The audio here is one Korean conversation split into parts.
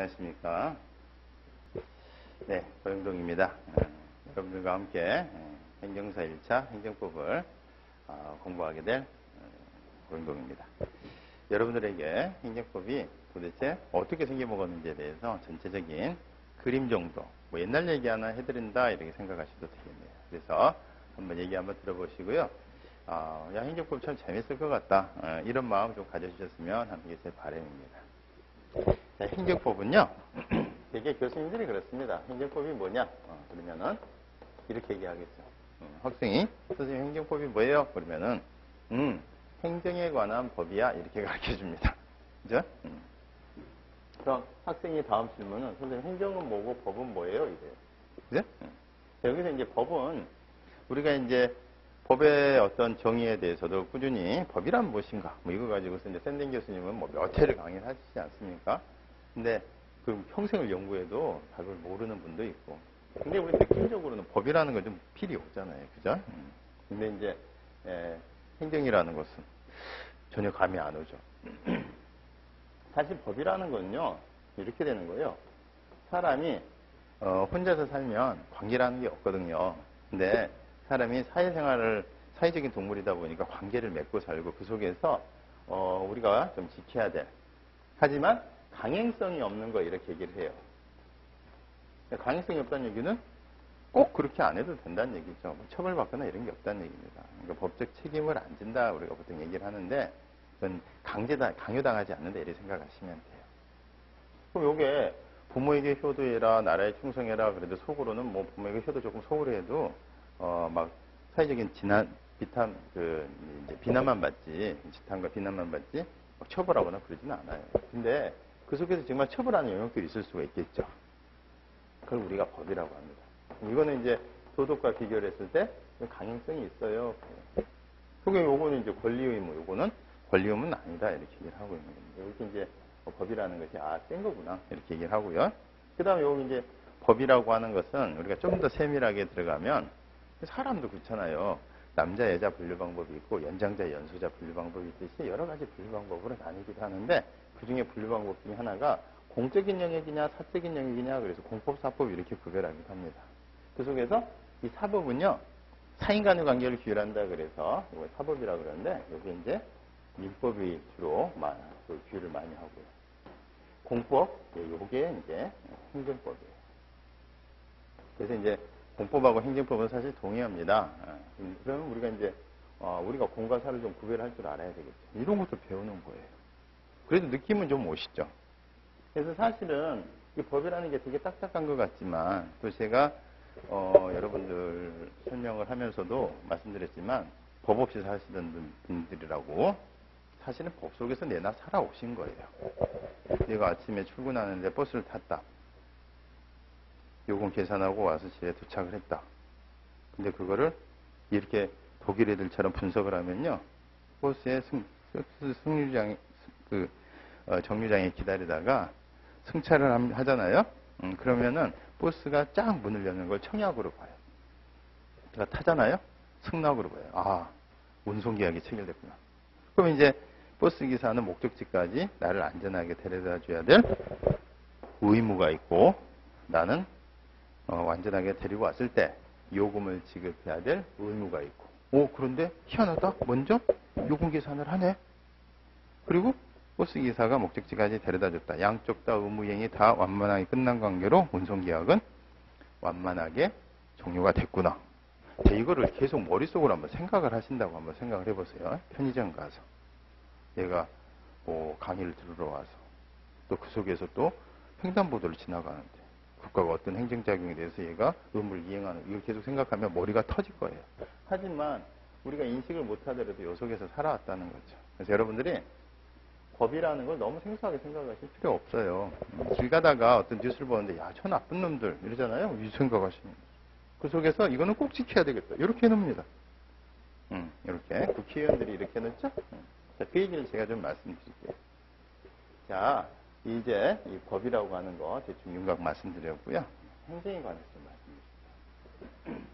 안녕하십니까. 네, 고영동입니다. 여러분들과 함께 행정사 1차 행정법을 공부하게 될 고영동입니다. 여러분들에게 행정법이 도대체 어떻게 생겨먹었는지에 대해서 전체적인 그림 정도, 뭐 옛날 얘기 하나 해드린다 이렇게 생각하셔도 되겠네요. 그래서 한번 얘기 한번 들어보시고요. 야, 행정법 참 재밌을 것 같다. 이런 마음 좀 가져주셨으면 하는 게 제 바람입니다. 자, 행정법은요, 되게 교수님들이 그렇습니다. 행정법이 뭐냐? 그러면은, 이렇게 얘기하겠죠. 학생이, 선생님 행정법이 뭐예요? 그러면은, 행정에 관한 법이야. 이렇게 가르쳐 줍니다. 그죠? 그럼 학생이 다음 질문은, 선생님 행정은 뭐고 법은 뭐예요? 이래요. 그죠? 자, 여기서 이제 법은, 우리가 이제 법의 어떤 정의에 대해서도 꾸준히 법이란 무엇인가 뭐 이거 가지고서 이제 샌딩 교수님은 뭐 몇 회를 강의를 하시지 않습니까? 근데 그 평생을 연구해도 답을 모르는 분도 있고. 근데 우리 느낌적으로는 법이라는 건 좀 필이 없잖아요. 그죠? 근데 이제 행정이라는 것은 전혀 감이 안 오죠. 사실 법이라는 건요. 이렇게 되는 거예요. 사람이 혼자서 살면 관계라는 게 없거든요. 근데 사람이 사회적인 동물이다 보니까 관계를 맺고 살고 그 속에서 우리가 좀 지켜야 될. 하지만 강행성이 없는 거 이렇게 얘기를 해요. 강행성이 없다는 얘기는 꼭 그렇게 안 해도 된다는 얘기죠. 뭐 처벌받거나 이런 게 없다는 얘기입니다. 그러니까 법적 책임을 안 진다 우리가 보통 얘기를 하는데 그건 강요당하지 않는다 이렇게 생각하시면 돼요. 그럼 요게 부모에게 효도해라, 나라에 충성해라. 그래도 속으로는 뭐 부모에게 효도 조금 소홀히 해도 막 사회적인 비난만 받지, 지탄과 비난만 받지, 막 처벌하거나 그러지는 않아요. 근데 그 속에서 정말 처벌하는 영역들이 있을 수가 있겠죠. 그걸 우리가 법이라고 합니다. 이거는 이제 도덕과 비교를 했을 때 강행성이 있어요. 그게 요거는 이제 권리의무, 요거는 권리의무는 아니다 이렇게 얘기를 하고 있는 겁니다. 이렇게 이제 법이라는 것이 센 거구나 이렇게 얘기를 하고요. 그 다음에 요거 이제 법이라고 하는 것은 우리가 좀 더 세밀하게 들어가면 사람도 그렇잖아요. 남자, 여자 분류 방법이 있고 연장자, 연소자 분류 방법이 있듯이 여러 가지 분류 방법으로 나뉘기도 하는데 그 중에 분류 방법 중에 하나가 공적인 영역이냐 사적인 영역이냐 그래서 공법, 사법 이렇게 구별하기도 합니다. 그 속에서 이 사법은요. 사인 간의 관계를 규율한다 그래서 이걸 사법이라고 그러는데 여기 이제 민법이 주로 규율을 많이 하고요. 공법, 요게 이제 행정법이에요. 그래서 이제 공법하고 행정법은 사실 동의합니다. 그러면 우리가 이제 우리가 공과 사를 좀 구별할 줄 알아야 되겠죠. 이런 것도 배우는 거예요. 그래도 느낌은 좀 오시죠. 그래서 사실은 이 법이라는 게 되게 딱딱한 것 같지만 또 제가 여러분들 설명을 하면서도 말씀드렸지만 법 없이 사시던 분들이라고 사실은 법 속에서 내나 살아오신 거예요. 내가 아침에 출근하는데 버스를 탔다. 요금 계산하고 와서 집에 도착을 했다. 근데 그거를 이렇게 독일 애들처럼 분석을 하면요. 버스에 정류장에 기다리다가 승차를 하잖아요. 그러면은 버스가 쫙 문을 여는 걸 청약으로 봐요. 그러니까 타잖아요. 승낙으로 봐요. 운송계약이 체결됐구나. 그럼 이제 버스 기사는 목적지까지 나를 안전하게 데려다 줘야 될 의무가 있고 나는 완전하게 데리고 왔을 때 요금을 지급해야 될 의무가 있고 그런데 희한하다. 먼저 요금 계산을 하네. 그리고 버스기사가 목적지까지 데려다 줬다. 양쪽 다 의무이행이 다 완만하게 끝난 관계로 운송계약은 완만하게 종료가 됐구나. 이거를 계속 머릿속으로 한번 생각을 하신다고 한번 생각을 해보세요. 편의점 가서 얘가 강의를 들으러 와서 또 그 속에서 또 횡단보도를 지나가는데 국가가 어떤 행정작용에 대해서 얘가 의무를 이행하는 이걸 계속 생각하면 머리가 터질 거예요. 하지만 우리가 인식을 못하더라도 요 속에서 살아왔다는 거죠. 그래서 여러분들이 법이라는 걸 너무 생소하게 생각하실 필요 없어요. 길 가다가 어떤 뉴스를 보는데 저 나쁜 놈들 이러잖아요. 이 생각하시면 그 속에서 이거는 꼭 지켜야 되겠다. 이렇게 해놓습니다. 이렇게 국회의원들이 이렇게 해놓죠. 자, 그 얘기를 제가 좀 말씀드릴게요. 자, 이제 이 법이라고 하는 거 대충 윤곽 말씀드렸고요. 행정에 관해서 좀 말씀드립니다.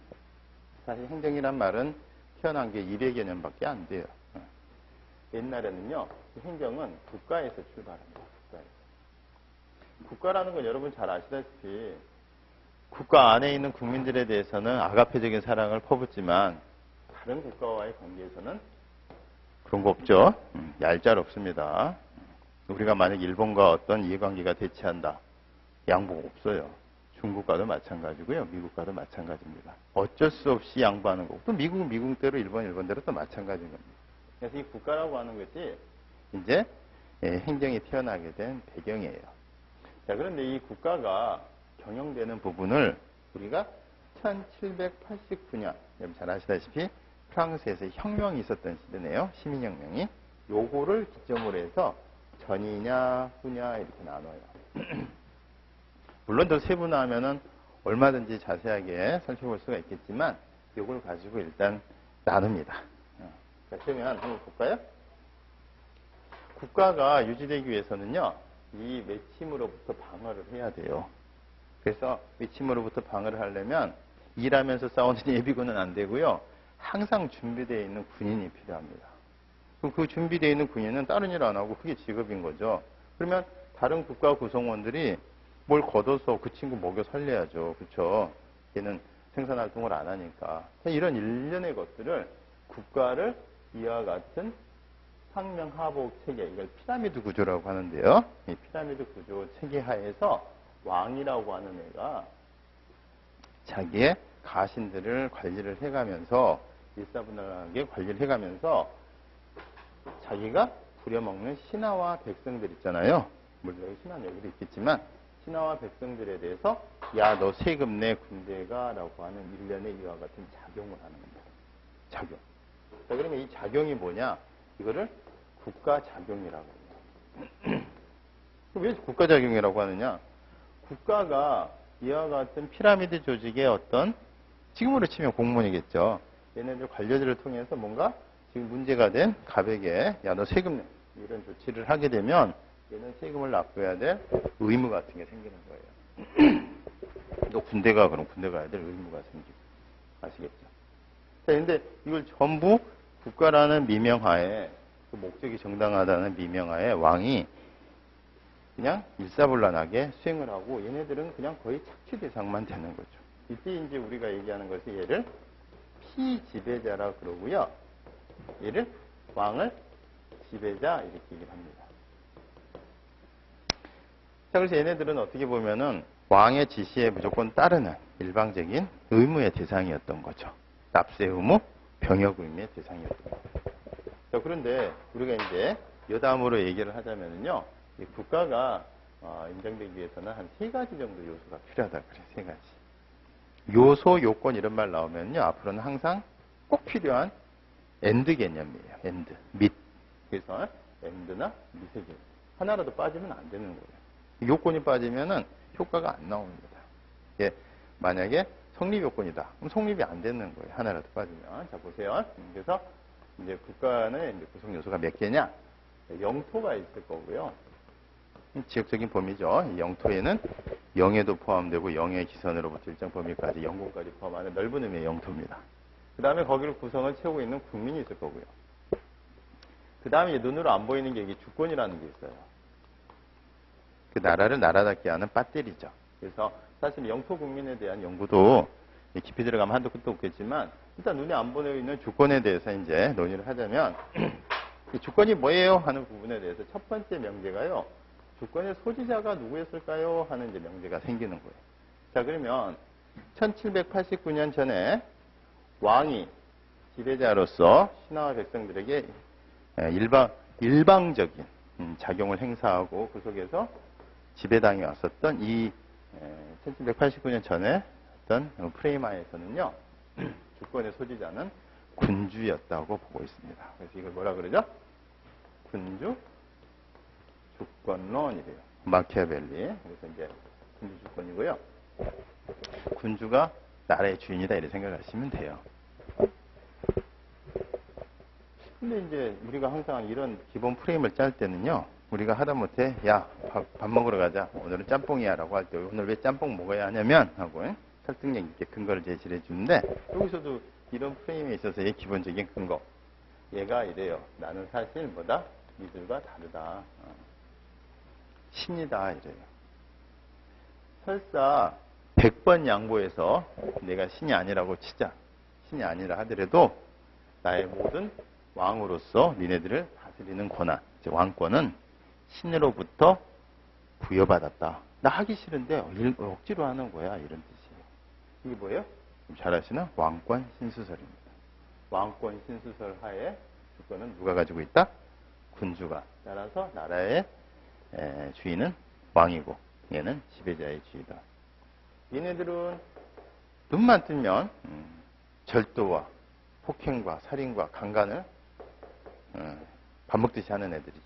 사실 행정이란 말은 태어난 게 200여 년밖에 안 돼요. 옛날에는요, 행정은 국가에서 출발합니다. 국가에서. 국가라는 건 여러분 잘 아시다시피 국가 안에 있는 국민들에 대해서는 아가페적인 사랑을 퍼붓지만 다른 국가와의 관계에서는 그런 거 없죠. 얄짤없습니다. 우리가 만약 일본과 어떤 이해관계가 대치한다. 양보 없어요. 중국과도 마찬가지고요. 미국과도 마찬가지입니다. 어쩔 수 없이 양보하는 거고 또 미국대로 일본대로 또 마찬가지인 겁니다. 그래서 이 국가라고 하는 것이 이제 행정이 태어나게 된 배경이에요. 자, 그런데 이 국가가 경영되는 부분을 우리가 1789년 여러분 잘 아시다시피 프랑스에서 혁명이 있었던 시대네요. 시민혁명이. 요거를 기점으로 해서 전이냐 후냐 이렇게 나눠요. 물론 더 세분화하면은 얼마든지 자세하게 살펴볼 수가 있겠지만 요걸 가지고 일단 나눕니다. 자, 그러면 한번 볼까요? 국가가 유지되기 위해서는요. 이 외침으로부터 방어를 해야 돼요. 그래서 외침으로부터 방어를 하려면 일하면서 싸우는 예비군은 안 되고요. 항상 준비되어 있는 군인이 필요합니다. 그럼 그 준비되어 있는 군인은 다른 일 안 하고 그게 직업인 거죠. 그러면 다른 국가 구성원들이 뭘 걷어서 그 친구 먹여 살려야죠. 그렇죠? 얘는 생산활동을 안 하니까. 이런 일련의 것들을 국가를 이와 같은 상명하복 체계, 이걸 피라미드 구조라고 하는데요. 이 피라미드 구조 체계 하에서 왕이라고 하는 애가 자기의 가신들을 관리를 해가면서 일사분란하게 관리를 해가면서 자기가 부려먹는 신하와 백성들 있잖아요. 물론 여기 신하는 여기도 있겠지만 신하와 백성들에 대해서 야, 너 세금 내 군대가 라고 하는 일련의 이와 같은 작용을 하는 겁니다. 작용. 자, 그러면 이 작용이 뭐냐? 이거를 국가작용이라고 해요. 왜 국가작용이라고 하느냐? 국가가 이와 같은 피라미드 조직의 어떤 지금으로 치면 공무원이겠죠. 얘네들 관료들을 통해서 뭔가 지금 문제가 된 갑에게 야, 너 세금 내 이런 조치를 하게 되면 얘는 세금을 납부해야 될 의무 같은 게 생기는 거예요. 너 군대가 그럼 군대 가야 될 의무가 생기고 아시겠죠? 자, 근데 이걸 전부 국가라는 미명하에 그 목적이 정당하다는 미명하에 왕이 그냥 일사불란하게 수행을 하고 얘네들은 그냥 거의 착취 대상만 되는 거죠. 이때 이제 우리가 얘기하는 것이 얘를 피지배자라 그러고요. 얘를 왕을 지배자 이렇게 얘기를 합니다. 자, 그래서 얘네들은 어떻게 보면은 왕의 지시에 무조건 따르는 일방적인 의무의 대상이었던 거죠. 납세 의무, 병역 의무의 대상이었던 거죠. 자, 그런데 우리가 이제 여담으로 얘기를 하자면요. 이 국가가 인정되기 위해서는 한 3가지 정도 요소가 필요하다 그래요. 3가지. 요소, 요건 이런 말 나오면요. 앞으로는 항상 꼭 필요한 엔드 개념이에요. 엔드, 밑. 그래서 엔드나 밑의 개념. 하나라도 빠지면 안 되는 거예요. 요건이 빠지면은 효과가 안 나옵니다. 예, 만약에 성립 요건이다. 그럼 성립이 안 되는 거예요. 하나라도 빠지면. 자, 보세요. 그래서 이제 국가는 이제 구성 요소가 몇 개냐? 영토가 있을 거고요. 지역적인 범위죠. 이 영토에는 영해도 포함되고 영해 기선으로부터 일정 범위까지 영공까지 포함하는 넓은 의미의 영토입니다. 그 다음에 거기를 구성을 채우고 있는 국민이 있을 거고요. 그 다음에 눈으로 안 보이는 게 이게 주권이라는 게 있어요. 그 나라를 나라답게 하는 배터리죠. 그래서 사실 영토 국민에 대한 연구도 깊이 들어가면 한도 끝도 없겠지만 일단 눈에 안 보이는 주권에 대해서 이제 논의를 하자면 이 주권이 뭐예요? 하는 부분에 대해서 첫 번째 명제가요. 주권의 소지자가 누구였을까요? 하는 이제 명제가 생기는 거예요. 자, 그러면 1789년 전에 왕이 지배자로서 신하와 백성들에게 일방적인 작용을 행사하고 그 속에서 지배당해 왔었던 이 1789년 전에 어떤 프레임하에서는요. 주권의 소지자는 군주였다고 보고 있습니다. 그래서 이걸 뭐라 그러죠? 군주 주권론이래요. 마키아벨리. 그래서 이제 군주 주권이고요. 군주가 나라의 주인이다 이렇게 생각하시면 돼요. 근데 이제 우리가 항상 이런 기본 프레임을 짤 때는요. 우리가 하다못해 야, 밥 먹으러 가자. 오늘은 짬뽕이야 라고 할 때 오늘 왜 짬뽕 먹어야 하냐면 하고 설득력 있게 근거를 제시를 해주는데 여기서도 이런 프레임에 있어서의 기본적인 근거. 얘가 이래요. 나는 사실 뭐다? 이들과 다르다. 신이다 이래요. 설사 100번 양보해서 내가 신이 아니라고 치자. 신이 아니라 하더라도 나의 모든 왕으로서 니네들을 다스리는 권한, 왕권은 신으로부터 부여받았다. 나 하기 싫은데 억지로 하는 거야. 이런 뜻이에요. 이게 뭐예요? 잘 아시나? 왕권 신수설입니다. 왕권 신수설 하에 주권은 누가 가지고 있다? 군주가. 따라서 나라의 주인은 왕이고 얘는 지배자의 주의다. 얘네들은 눈만 뜨면 절도와 폭행과 살인과 강간을 밥 먹듯이 하는 애들이죠.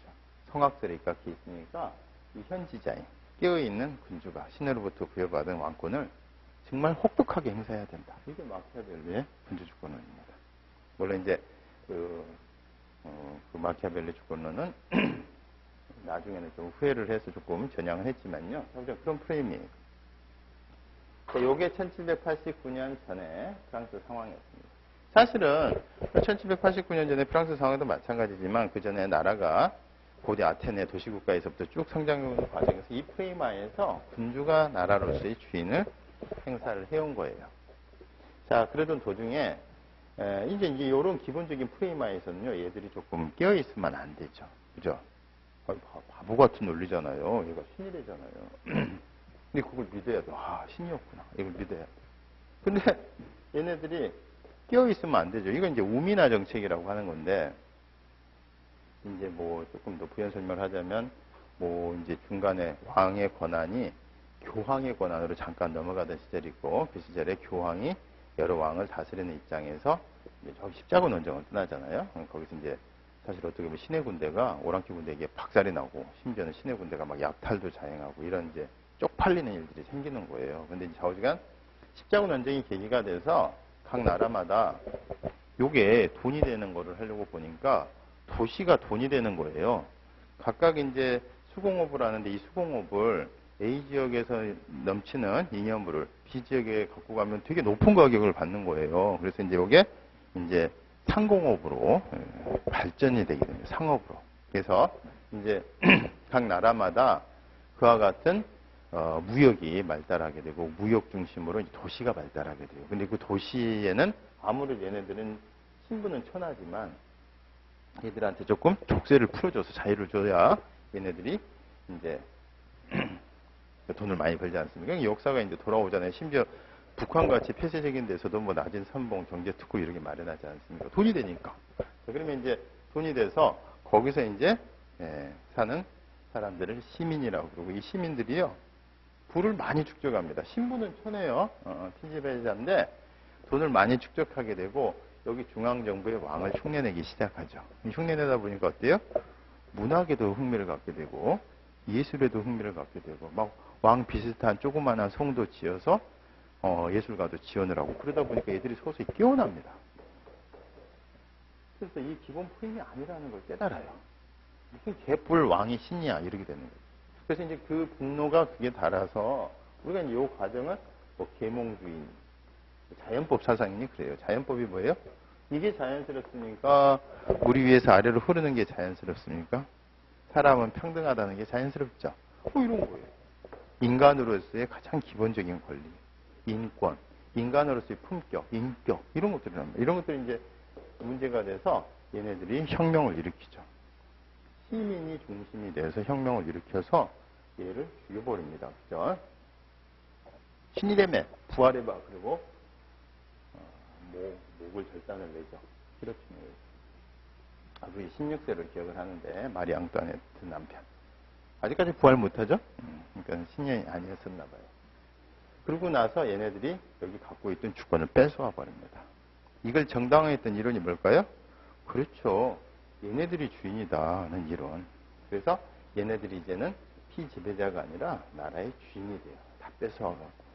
성악설에 입각해 있으니까 이 현지자인 깨어있는 군주가 신으로부터 부여받은 왕권을 정말 혹독하게 행사해야 된다. 이게 마키아벨리의 군주주권론입니다. 물론 이제 그 마키아벨리 주권론은 나중에는 좀 후회를 해서 조금 전향을 했지만요. 그런 프레임이에요. 요게 1789년 전에 프랑스 상황이었습니다. 사실은 1789년 전에 프랑스 상황도 마찬가지지만 그 전에 나라가 고대 아테네 도시국가에서부터 쭉 성장하는 과정에서 이 프레임 하에서 군주가 나라로서의 주인을 행사를 해온 거예요. 자, 그러던 도중에 이제 이런 기본적인 프레임 하에서는요, 얘들이 조금 깨어있으면 안 되죠. 그죠? 바보 같은 논리잖아요. 얘가 신이래잖아요. 근데 그걸 믿어야 돼. 아, 신이었구나. 이걸 믿어야 돼. 근데 얘네들이 깨어있으면 안 되죠. 이건 이제 우민화 정책이라고 하는 건데, 이제 뭐 조금 더 부연 설명을 하자면, 뭐 이제 중간에 왕의 권한이 교황의 권한으로 잠깐 넘어가던 시절이 있고, 그 시절에 교황이 여러 왕을 다스리는 입장에서 이제 저기 십자군 원정을 떠나잖아요. 거기서 이제 사실 어떻게 보면 신의 군대가 오랑캐 군대에게 박살이 나고, 심지어는 신의 군대가 막 약탈도 자행하고 이런 이제 쪽팔리는 일들이 생기는 거예요. 근데 이제 좌우지간 십자군 원정이 계기가 돼서 각 나라마다 요게 돈이 되는 거를 하려고 보니까 도시가 돈이 되는 거예요. 각각 이제 수공업을 하는데 이 수공업을 A 지역에서 넘치는 잉여물을 B 지역에 갖고 가면 되게 높은 가격을 받는 거예요. 그래서 이제 요게 이제 상공업으로 발전이 되게 됩니다. 상업으로. 그래서 이제 각 나라마다 그와 같은 무역이 발달하게 되고 무역 중심으로 이제 도시가 발달하게 돼요. 근데 그 도시에는 아무래도 얘네들은 신분은 천하지만 얘들한테 조금 족쇄를 풀어줘서 자유를 줘야 얘네들이 이제 돈을 많이 벌지 않습니까? 역사가 이제 돌아오잖아요. 심지어 북한같이 폐쇄적인 데서도 뭐 낮은 선봉, 경제특구 이렇게 마련하지 않습니까? 돈이 되니까. 그러면 이제 돈이 돼서 거기서 이제 사는 사람들을 시민이라고 그러고 이 시민들이요. 부를 많이 축적합니다. 신분은 천해요. 피지배자인데 돈을 많이 축적하게 되고 여기 중앙정부의 왕을 흉내내기 시작하죠. 흉내내다 보니까 어때요? 문학에도 흥미를 갖게 되고 예술에도 흥미를 갖게 되고 막 왕 비슷한 조그마한 성도 지어서 예술가도 지원을 하고 그러다 보니까 애들이 서서히 깨어납니다. 그래서 이 기본 프레임이 아니라는 걸 깨달아요. 무슨 개뿔 왕이 신이야 이렇게 되는 거예요. 그래서 이제 그 분노가 그게 달아서 우리가 이제 이 과정을 뭐 계몽주의, 자연법 사상이니 그래요. 자연법이 뭐예요? 이게 자연스럽습니까? 물 위에서 아래로 흐르는 게 자연스럽습니까? 사람은 평등하다는 게 자연스럽죠. 이런 거예요. 인간으로서의 가장 기본적인 권리, 인권, 인간으로서의 품격, 인격 이런 것들이 납니다. 이런 것들이 이제 문제가 돼서 얘네들이 혁명을 일으키죠. 시민이 중심이 돼서 혁명을 일으켜서 얘를 죽여버립니다. 그죠? 신이래매 부활해봐. 그리고 목을 절단을 내죠. 기로침을 내죠. 루이 16세를 기억을 하는데 마리 앙뚜아네트 남편. 아직까지 부활 못하죠? 그러니까 신이 아니었었나 봐요. 그러고 나서 얘네들이 여기 갖고 있던 주권을 뺏어와 버립니다. 이걸 정당화했던 이론이 뭘까요? 그렇죠. 얘네들이 주인이다는 이론. 그래서 얘네들이 이제는 피지배자가 아니라 나라의 주인이 돼요. 다 뺏어와갖고.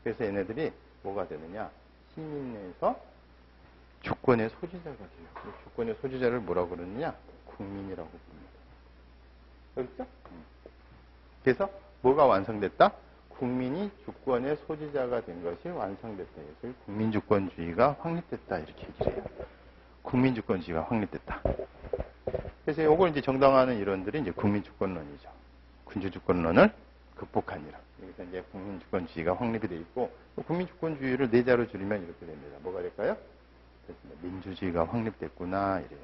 그래서 얘네들이 뭐가 되느냐? 시민에서 주권의 소지자가 돼요. 주권의 소지자를 뭐라고 그러느냐? 국민이라고 부릅니다. 그렇죠? 그래서 뭐가 완성됐다? 국민이 주권의 소지자가 된 것이 완성됐다. 그래서 국민주권주의가 확립됐다. 이렇게 얘기를 해요. 국민주권주의가 확립됐다. 그래서 이걸 이제 정당화하는 이론들이 이제 국민주권론이죠. 군주주권론을 극복한 이론. 그래서 이제 국민주권주의가 확립이 돼 있고, 국민주권주의를 네 자로 줄이면 이렇게 됩니다. 뭐가 될까요? 됐습니다. 민주주의가 확립됐구나 이래요.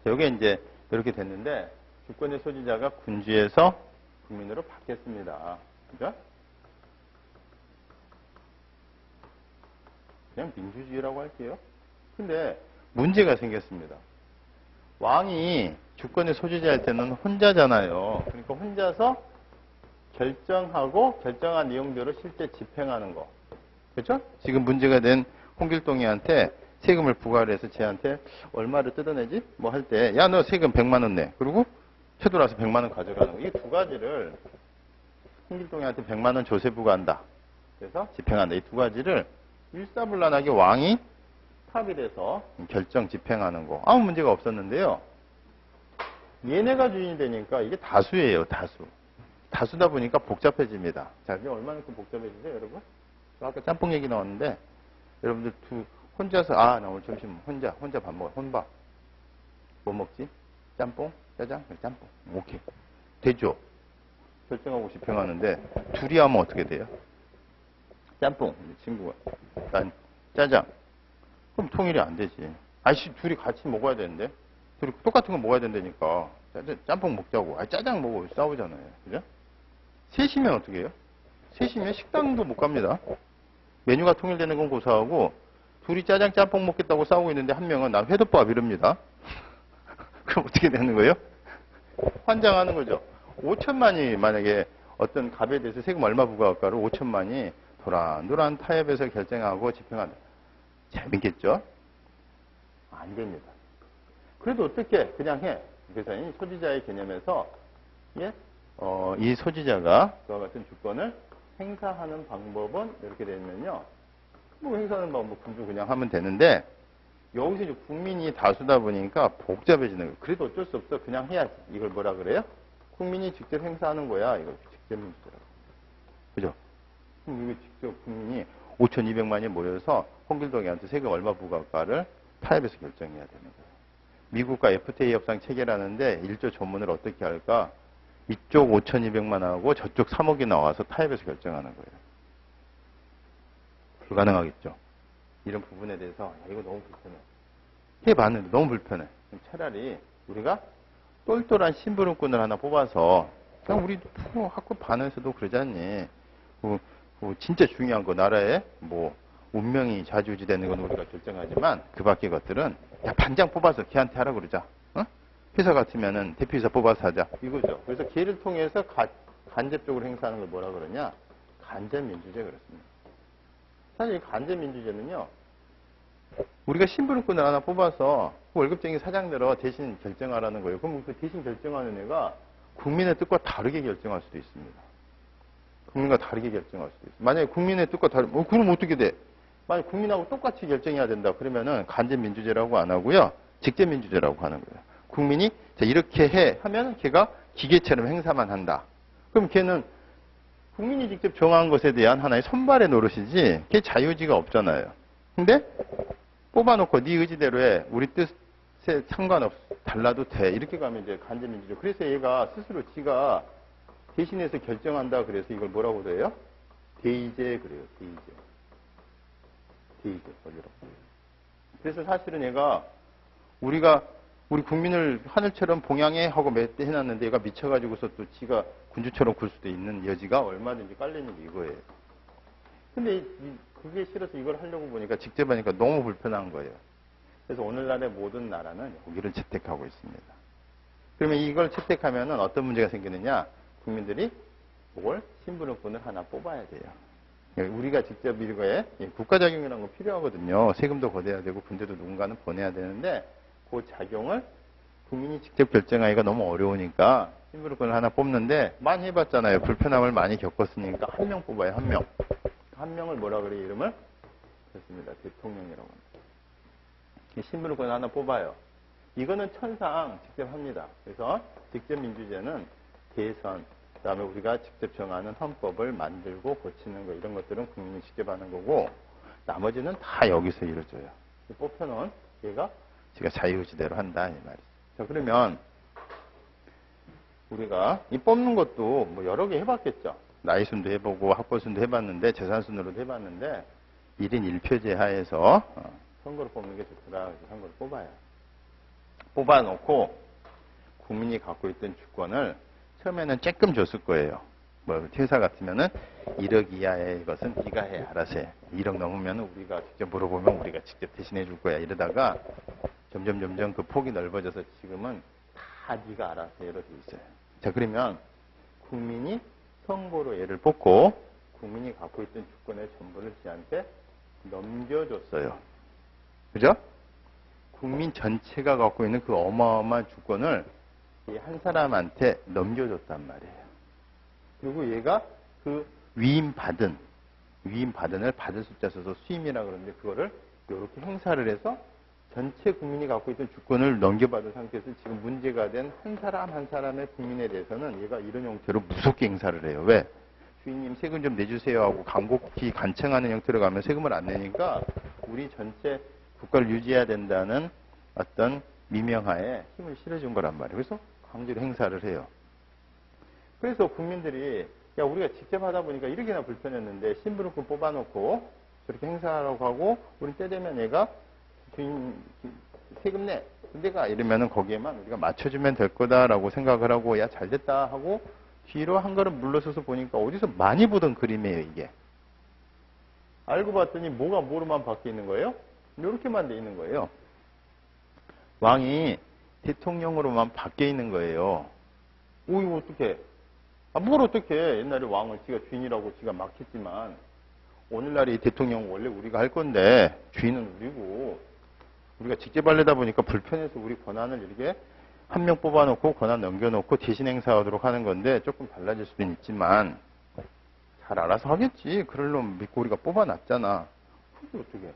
여기에 이제 이렇게 됐는데 주권의 소지자가 군주에서 국민으로 바뀌었습니다. 그죠? 그냥 민주주의라고 할게요. 근데 문제가 생겼습니다. 왕이 주권의 소지자일 때는 혼자잖아요. 그러니까 혼자서 결정하고 결정한 내용대로 실제 집행하는 거. 그렇죠? 지금 문제가 된 홍길동이한테 세금을 부과를 해서 쟤한테 얼마를 뜯어내지? 뭐 할 때, 야, 너 세금 100만 원 내. 그리고 쳐들어와서 100만 원 가져가는 거. 이 두 가지를 홍길동이한테 100만 원 조세 부과한다. 그래서 집행한다. 이 두 가지를 일사불란하게 왕이 합의돼서 결정 집행하는 거. 아무 문제가 없었는데요. 얘네가 주인이 되니까 이게 다수예요, 다수. 다수다 보니까 복잡해집니다. 자, 이게 얼마나 또 복잡해지죠, 여러분? 아까 짬뽕 얘기 나왔는데, 여러분들 혼자서, 나 오늘 점심 혼자 밥 먹어. 혼밥. 뭐 먹지? 짬뽕? 짜장? 짬뽕. 오케이. 되죠? 결정하고 집행하는데, 둘이 하면 어떻게 돼요? 짬뽕. 친구가. 난 짜장. 그럼 통일이 안 되지. 아이씨, 둘이 같이 먹어야 되는데? 둘이 똑같은 거 먹어야 된다니까. 짬뽕 먹자고. 짜장 먹고 싸우잖아요. 그죠? 셋이면 어떻게 해요? 셋이면 식당도 못 갑니다. 메뉴가 통일되는 건 고사하고, 둘이 짜장 짬뽕 먹겠다고 싸우고 있는데 한 명은 난 회덮밥 이럽니다. 그럼 어떻게 되는 거예요? 환장하는 거죠. 5천만이 만약에 어떤 값에 대해서 세금 얼마 부과할까를 5천만이 도란도란 타협해서 결정하고 집행한다. 재밌겠죠? 안 됩니다. 그래도 어떻게 그냥 해. 그래서 이 소지자의 개념에서 이 소지자가 그와 같은 주권을 행사하는 방법은 이렇게 되면요. 뭐 행사하는 방법 군주 그냥 하면 되는데 여기서 이제 국민이 다수다 보니까 복잡해지는 거예요. 그래도 어쩔 수 없어. 그냥 해야지. 이걸 뭐라 그래요? 국민이 직접 행사하는 거야. 이걸 직접 민주주의라고. 그죠? 그럼 이거 직접 국민이 5,200만이 모여서 홍길동이한테 세금 얼마 부과할까를 타협해서 결정해야 되는 거예요. 미국과 FTA 협상 체결하는데 1조 조문을 어떻게 할까? 이쪽 5,200만하고 저쪽 3억이 나와서 타협해서 결정하는 거예요. 불가능하겠죠. 이런 부분에 대해서 이거 너무 불편해. 해봤는데 너무 불편해. 차라리 우리가 똘똘한 심부름꾼을 하나 뽑아서 그냥 우리 학교 반에서도 그러지 않니? 진짜 중요한 거 나라에 뭐 운명이 좌지우지되는 건 우리가 결정하지만 그 밖의 것들은 야 반장 뽑아서 걔한테 하라 그러자. 어? 회사 같으면은 대표이사 뽑아서 하자. 이거죠. 그래서 걔를 통해서 간접적으로 행사하는 걸 뭐라 그러냐? 간접민주주의 그렇습니다. 사실 간접민주주의는요. 우리가 심부름꾼을 하나 뽑아서 월급쟁이 사장들어 대신 결정하라는 거예요. 그럼 그 대신 결정하는 애가 국민의 뜻과 다르게 결정할 수도 있습니다. 국민과 다르게 결정할 수도 있어요. 만약에 국민의 뜻과 다르면 그럼 어떻게 돼? 만약 국민하고 똑같이 결정해야 된다. 그러면은 간접민주주의라고 안 하고요. 직접민주주의라고 하는 거예요. 국민이 자, 이렇게 해 하면 걔가 기계처럼 행사만 한다. 그럼 걔는 국민이 직접 정한 것에 대한 하나의 선발의 노릇이지 걔 자유의지가 없잖아요. 근데 뽑아놓고 네 의지대로 해. 우리 뜻에 상관없어. 달라도 돼. 이렇게 가면 이제 간접민주주의. 그래서 얘가 스스로 지가 대신해서 결정한다. 그래서 이걸 뭐라고 그래요? 대의제 그래요. 대의제. 대의제. 그래서 사실은 얘가 우리 국민을 하늘처럼 봉양해 하고 몇 대 해놨는데 얘가 미쳐가지고서 또 지가 군주처럼 굴 수도 있는 여지가 얼마든지 깔리는 게 이거예요. 근데 그게 싫어서 이걸 하려고 보니까 직접 하니까 너무 불편한 거예요. 그래서 오늘날의 모든 나라는 여기를 채택하고 있습니다. 그러면 이걸 채택하면은 어떤 문제가 생기느냐? 국민들이 그걸 심부름꾼을 하나 뽑아야 돼요. 우리가 직접 이거에 국가작용이라는 거 필요하거든요. 세금도 걷어야 되고 군대도 누군가는 보내야 되는데 그 작용을 국민이 직접 결정하기가 너무 어려우니까 심부름꾼을 하나 뽑는데 많이 해봤잖아요. 불편함을 많이 겪었으니까 한 명 뽑아요. 한 명. 한 명을 뭐라 그래요? 이름을? 그렇습니다. 대통령이라고 합니다. 심부름꾼을 하나 뽑아요. 이거는 천상 직접 합니다. 그래서 직접 민주주의는 대선, 그다음에 우리가 직접 정하는 헌법을 만들고 고치는 거 이런 것들은 국민이 직접 하는 거고 나머지는 다 여기서 이루어져요. 뽑혀놓은 얘가 제가 자유의지대로 한다 이 말이죠. 자 그러면 우리가 이 뽑는 것도 뭐 여러 개 해봤겠죠. 나이순도 해보고 학벌순도 해봤는데 재산순으로도 해봤는데 1인 1표제 하에서 선거를 뽑는 게 좋더라. 그래서 선거를 뽑아요. 뽑아놓고 국민이 갖고 있던 주권을 처음에는 조금 줬을 거예요. 뭐 회사 같으면은 1억 이하의 것은 네가 해, 알아서 해. 1억 넘으면 우리가 직접 물어보면 우리가 직접 대신해 줄 거야. 이러다가 점점 그 폭이 넓어져서 지금은 다 네가 알아서 해로 돼 있어요. 자, 그러면 국민이 선거로 얘를 뽑고 국민이 갖고 있던 주권의 전부를 지한테 넘겨줬어요. 그죠? 국민 전체가 갖고 있는 그 어마어마한 주권을 이 한 사람한테 넘겨줬단 말이에요. 그리고 얘가 그 위임받은을 받을 숫자 써서 수임이라 그러는데 그거를 이렇게 행사를 해서 전체 국민이 갖고 있던 주권을 넘겨받은 상태에서 지금 문제가 된 한 사람 한 사람의 국민에 대해서는 얘가 이런 형태로 무섭게 행사를 해요. 왜? 주인님 세금 좀 내주세요 하고 간곡히 간청하는 형태로 가면 세금을 안 내니까 우리 전체 국가를 유지해야 된다는 어떤 미명하에 힘을 실어준 거란 말이에요. 그래서 강제로 행사를 해요. 그래서 국민들이 야 우리가 직접 하다 보니까 이렇게나 불편했는데 신분을 뽑아놓고 저렇게 행사하라고 하고 우리 때 되면 얘가 주인 세금 내 내가 이러면은 거기에만 우리가 맞춰주면 될 거다라고 생각을 하고 야 잘됐다 하고 뒤로 한 걸음 물러서서 보니까 어디서 많이 보던 그림이에요 이게. 알고 봤더니 뭐가 뭐로만 바뀌어 있는 거예요? 이렇게만 돼 있는 거예요. 왕이 대통령으로만 바뀌어 있는 거예요. 오 이거 어떡해. 뭘 어떡해. 옛날에 왕을 지가 주인이라고 지가 막 했지만 오늘날 이 대통령 원래 우리가 할 건데 주인은 우리고 우리가 직접 하려다 보니까 불편해서 우리 권한을 이렇게 한 명 뽑아놓고 권한 넘겨놓고 대신 행사하도록 하는 건데 조금 달라질 수는 있지만 잘 알아서 하겠지. 그럴 놈 믿고 우리가 뽑아놨잖아. 그게 어떻게.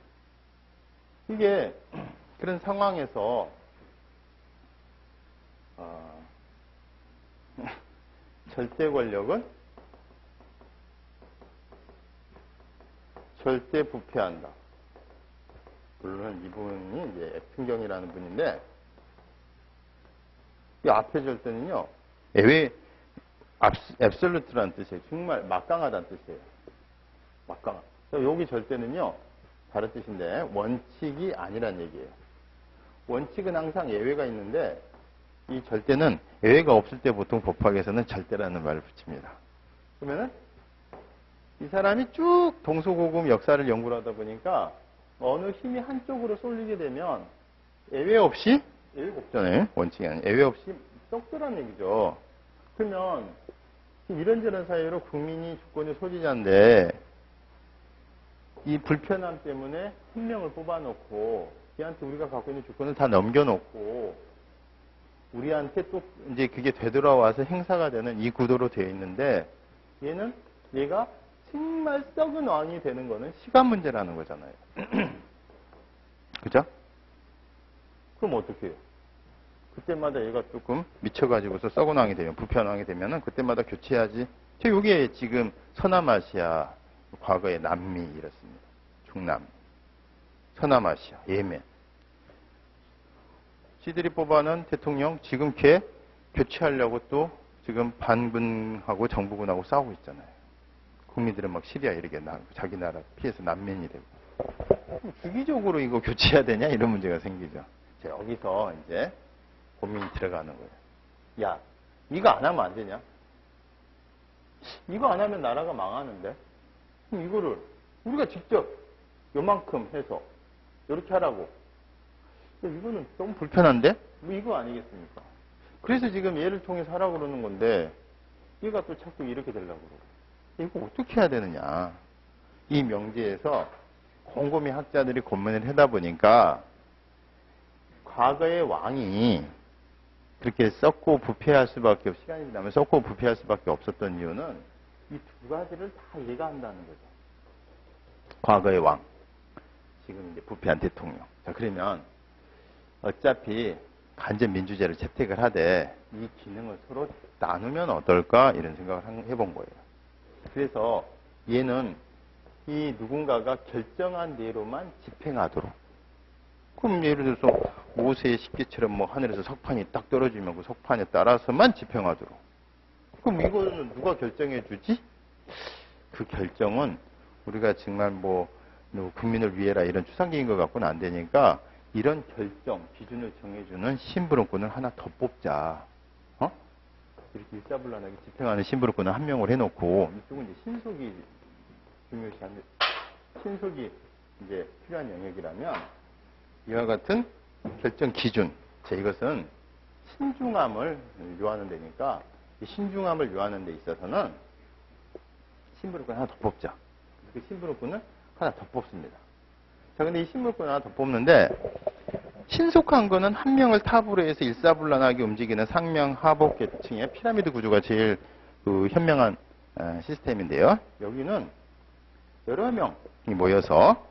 이게 그런 상황에서 절대 권력은 절대 부패한다. 물론 이분이 이제 애풍경이라는 분인데 이 앞에 절대는요 애외 앱솔루트라는 뜻이에요. 정말 막강하다는 뜻이에요. 막강한. 여기 절대는요 다른 뜻인데 원칙이 아니란 얘기예요. 원칙은 항상 예외가 있는데 이 절대는 예외가 없을 때 보통 법학에서는 절대라는 말을 붙입니다. 그러면은 이 사람이 쭉 동서고금 역사를 연구를 하다 보니까 어느 힘이 한쪽으로 쏠리게 되면 예외 없이 예외가 없잖아요. 원칙이 아니에요. 예외 없이 썩더란 얘기죠. 그러면 이런저런 사유로 국민이 주권의 소지자인데 이 불편함 때문에 한 명을 뽑아놓고 걔한테 우리가 갖고 있는 주권을 다 넘겨놓고 우리한테 또 이제 그게 되돌아와서 행사가 되는 이 구도로 되어 있는데 얘가 정말 썩은 왕이 되는 거는 시간 문제라는 거잖아요. 그죠? 그럼 어떻게 해요? 그때마다 얘가 조금 미쳐가지고서 썩은 왕이 되면, 부패한 왕이 되면은 그때마다 교체하지. 요게 지금 서남아시아, 과거의 남미 이렇습니다. 중남미. 서남아시아, 예멘. 지들이 뽑아낸 대통령 지금 걔 교체하려고 또 지금 반군하고 정부군하고 싸우고 있잖아요. 국민들은 막 시리아 이렇게 자기 나라 피해서 난민이 되고. 주기적으로 이거 교체해야 되냐? 이런 문제가 생기죠. 자, 여기서 이제 고민이 들어가는 거예요. 야, 이거 안 하면 안 되냐? 이거 안 하면 나라가 망하는데? 그럼 이거를 우리가 직접 요만큼 해서 이렇게 하라고. 이거는 너무 불편한데? 뭐 이거 아니겠습니까? 그래서 지금 얘를 통해서 하라고 그러는 건데 얘가 또 자꾸 이렇게 되려고 그러고. 이거 어떻게 해야 되느냐. 이 명제에서 곰곰이 학자들이 고민을 하다 보니까 과거의 왕이 그렇게 썩고 부패할 수밖에 시간이 지나면 썩고 부패할 수밖에 없었던 이유는 이 두 가지를 다 이해가 한다는 거죠. 과거의 왕, 지금 이제 부패한 대통령. 자, 그러면 어차피 간접 민주제를 채택을 하되 이 기능을 서로 나누면 어떨까 이런 생각을 해본 거예요. 그래서 얘는 이 누군가가 결정한 대로만 집행하도록. 그럼 예를 들어서 모세의 십계처럼 뭐 하늘에서 석판이 딱 떨어지면 그 석판에 따라서만 집행하도록. 그럼 이거는 누가 결정해 주지? 그 결정은 우리가 정말 뭐 국민을 위해라 이런 추상적인 것 갖고는 안 되니까 이런 결정, 기준을 정해주는 심부름꾼을 하나 더 뽑자. 어? 이렇게 일사불란하게 집행하는 심부름꾼을 한 명을 해놓고 이쪽은 이제 신속이 중요시한데 신속이 이제 필요한 영역이라면 이와 같은 결정 기준, 이것은 신중함을 요하는 데니까 이 신중함을 요하는 데 있어서는 심부름꾼 하나 더 뽑자. 그 심부름꾼을 하나 더 뽑습니다. 자, 근데 이 심부름꾼 하나 더 뽑는데 신속한 거는 한 명을 탑으로 해서 일사불란하게 움직이는 상명 하복 계층의 피라미드 구조가 제일 현명한 시스템인데요. 여기는 여러 명이 모여서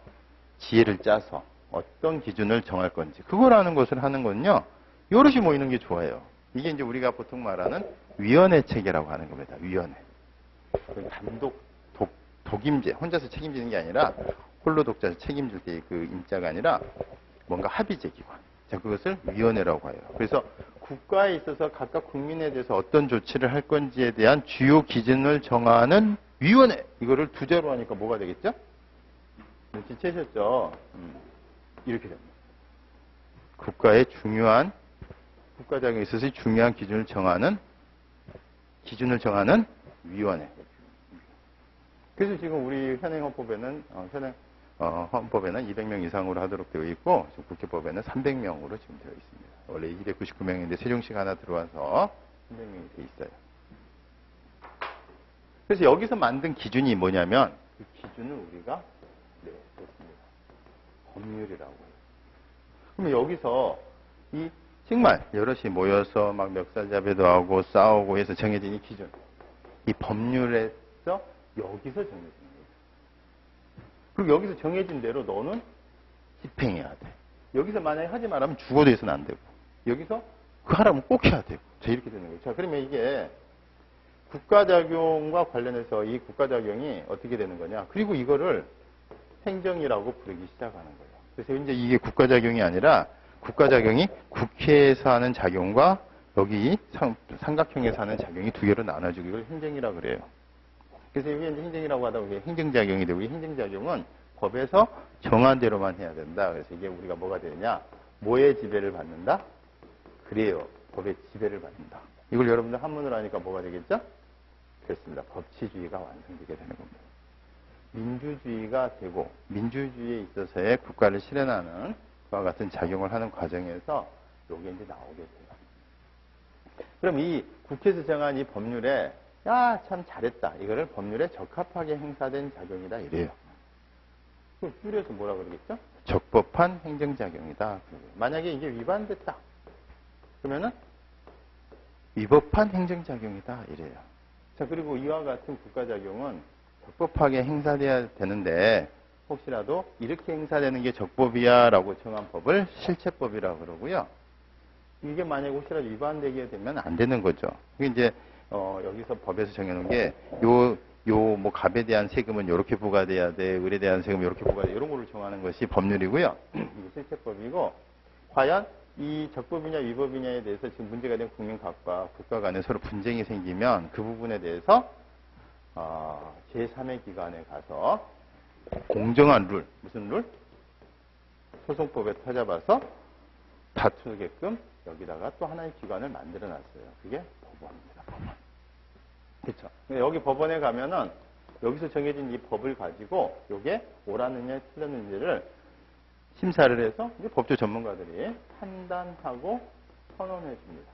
지혜를 짜서 어떤 기준을 정할 건지 그거라는 것을 하는 건요. 여럿이 모이는 게 좋아요. 이게 이제 우리가 보통 말하는 위원회 체계라고 하는 겁니다. 위원회. 단독 독임제, 혼자서 책임지는 게 아니라 홀로 독자에서 책임질 때 그 임자가 아니라 뭔가 합의제 기관. 자, 그것을 위원회라고 해요. 그래서 국가에 있어서 각각 국민에 대해서 어떤 조치를 할 건지에 대한 주요 기준을 정하는 위원회. 이거를 두 자로 하니까 뭐가 되겠죠? 눈치채셨죠? 이렇게 됩니다. 국가의 중요한 국가작용에 있어서 중요한 기준을 정하는 위원회. 그래서 지금 우리 현행 헌법에는 헌법에는 200명 이상으로 하도록 되어 있고 지금 국회법에는 300명으로 지금 되어 있습니다. 원래 299명인데 세종시가 하나 들어와서 300명이 되어 있어요. 그래서 여기서 만든 기준이 뭐냐면 그 기준을 우리가 그렇습니다. 법률이라고 해요. 그럼 여기서 이 정말 여럿이 모여서 막 멱살잡이도 하고 싸우고 해서 정해진 이 기준, 이 법률에서 여기서 정해진 거예요. 그리고 여기서 정해진 대로 너는 집행해야 돼. 여기서 만약에 하지 말하면 죽어도 해서는 안 되고 여기서 그 하라면 꼭 해야 되고 자 이렇게 되는 거예요. 자 그러면 이게 국가작용과 관련해서 이 국가작용이 어떻게 되는 거냐. 그리고 이거를 행정이라고 부르기 시작하는 거예요. 그래서 이제 이게 국가작용이 아니라 국가작용이 국회에서 하는 작용과 여기 삼각형에서 하는 작용이 두 개로 나눠지고 이걸 행정이라고 그래요. 그래서 이게 이제 행정이라고 하다 보니 행정작용이 되고 이 행정작용은 법에서 정한 대로만 해야 된다. 그래서 이게 우리가 뭐가 되느냐. 뭐의 지배를 받는다? 그래요. 법의 지배를 받는다. 이걸 여러분들 한문으로 하니까 뭐가 되겠죠? 그렇습니다. 법치주의가 완성되게 되는 겁니다. 민주주의가 되고 민주주의에 있어서의 국가를 실현하는 그와 같은 작용을 하는 과정에서 이게 이제 나오게 돼요. 그럼 이 국회에서 정한 이 법률에 야, 참 잘했다. 이거를 법률에 적합하게 행사된 작용이다. 이래요. 그럼 줄여서 뭐라 그러겠죠? 적법한 행정작용이다. 만약에 이게 위반됐다. 그러면은 위법한 행정작용이다. 이래요. 자, 그리고 이와 같은 국가작용은 적법하게 행사돼야 되는데 혹시라도 이렇게 행사되는 게 적법이야 라고 정한 법을 실체법이라고 그러고요. 이게 만약에 혹시라도 위반되게 되면 안 되는 거죠. 이게 이제 여기서 법에서 정해놓은 게 뭐 갑에 대한 세금은 이렇게 부과돼야 돼, 을에 대한 세금은 이렇게 부과돼 이런 거를 정하는 것이 법률이고요. 이게 실체법이고 과연 이 적법이냐 위법이냐에 대해서 지금 문제가 된 국민 각과 국가 간에 서로 분쟁이 생기면 그 부분에 대해서 제3의 기관에 가서 공정한 룰, 무슨 룰? 소송법에 찾아봐서 다투게끔 여기다가 또 하나의 기관을 만들어 놨어요. 그게 법원입니다. 법원. 그렇죠. 여기 법원에 가면은 여기서 정해진 이 법을 가지고 이게 옳았느냐 틀렸는지를 심사를 해서 이제 법조 전문가들이 판단하고 선언해 줍니다.